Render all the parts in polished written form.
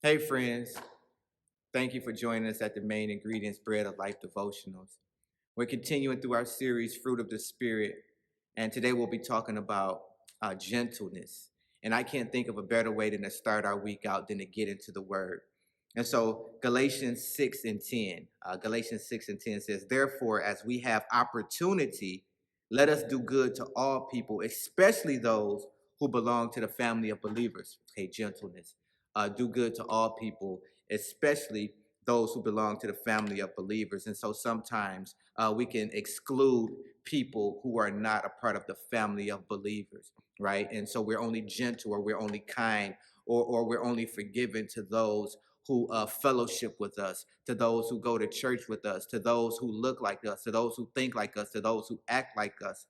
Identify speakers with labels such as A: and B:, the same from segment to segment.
A: Hey, friends. Thank you for joining us at the Main Ingredients Bread of Life Devotionals. We're continuing through our series, Fruit of the Spirit, and today we'll be talking about gentleness. And I can't think of a better way than to start our week out than to get into the Word. And so Galatians 6 and 10, Galatians 6 and 10 says, therefore, as we have opportunity, let us do good to all people, especially those who belong to the family of believers. Okay, gentleness. Do good to all people, especially those who belong to the family of believers. And so sometimes we can exclude people who are not a part of the family of believers, right? And so we're only gentle, or we're only kind, or we're only forgiving to those who fellowship with us, to those who go to church with us, to those who look like us, to those who think like us, to those who act like us.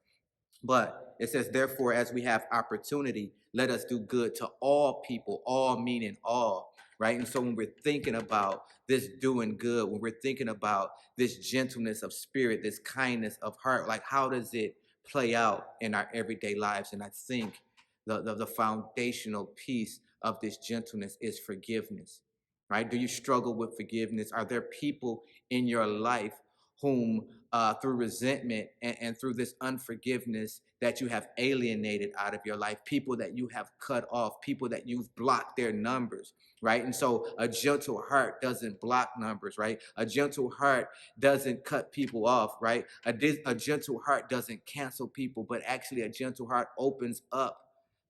A: But it says, therefore, as we have opportunity, let us do good to all people, all meaning all, right? And so when we're thinking about this doing good, when we're thinking about this gentleness of spirit, this kindness of heart, like how does it play out in our everyday lives? And I think the foundational piece of this gentleness is forgiveness, right? Do you struggle with forgiveness? Are there people in your life whom through resentment and through this unforgiveness that you have alienated out of your life, people that you have cut off, people that you've blocked their numbers, right? And so a gentle heart doesn't block numbers, right? A gentle heart doesn't cut people off, right? A gentle heart doesn't cancel people, but actually a gentle heart opens up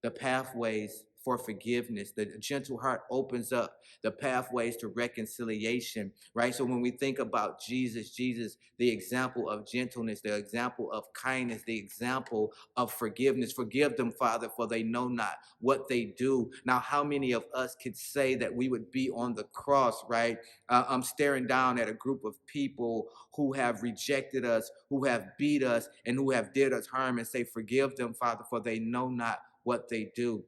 A: the pathways for forgiveness. The gentle heart opens up the pathways to reconciliation, right? So when we think about Jesus, the example of gentleness, the example of kindness, the example of forgiveness. Forgive them, Father, for they know not what they do. Now, how many of us could say that we would be on the cross, right? I'm staring down at a group of people who have rejected us, who have beat us, and who have did us harm, and say, forgive them, Father, for they know not what they do.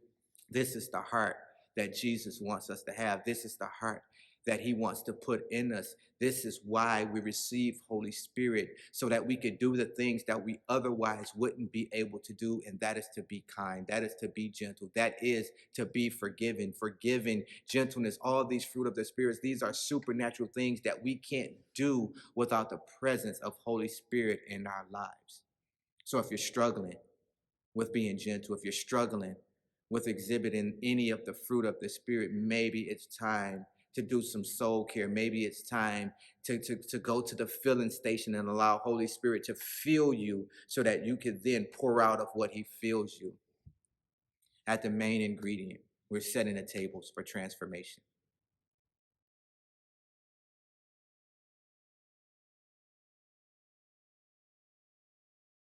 A: This is the heart that Jesus wants us to have. This is the heart that he wants to put in us. This is why we receive Holy Spirit, so that we could do the things that we otherwise wouldn't be able to do. And that is to be kind. That is to be gentle. That is to be forgiving, gentleness, all these fruit of the spirits. These are supernatural things that we can't do without the presence of Holy Spirit in our lives. So if you're struggling with being gentle, if you're struggling with exhibiting any of the fruit of the Spirit, maybe it's time to do some soul care. Maybe it's time to go to the filling station and allow Holy Spirit to fill you, so that you can then pour out of what he fills you. At the main ingredient, we're setting the tables for transformation.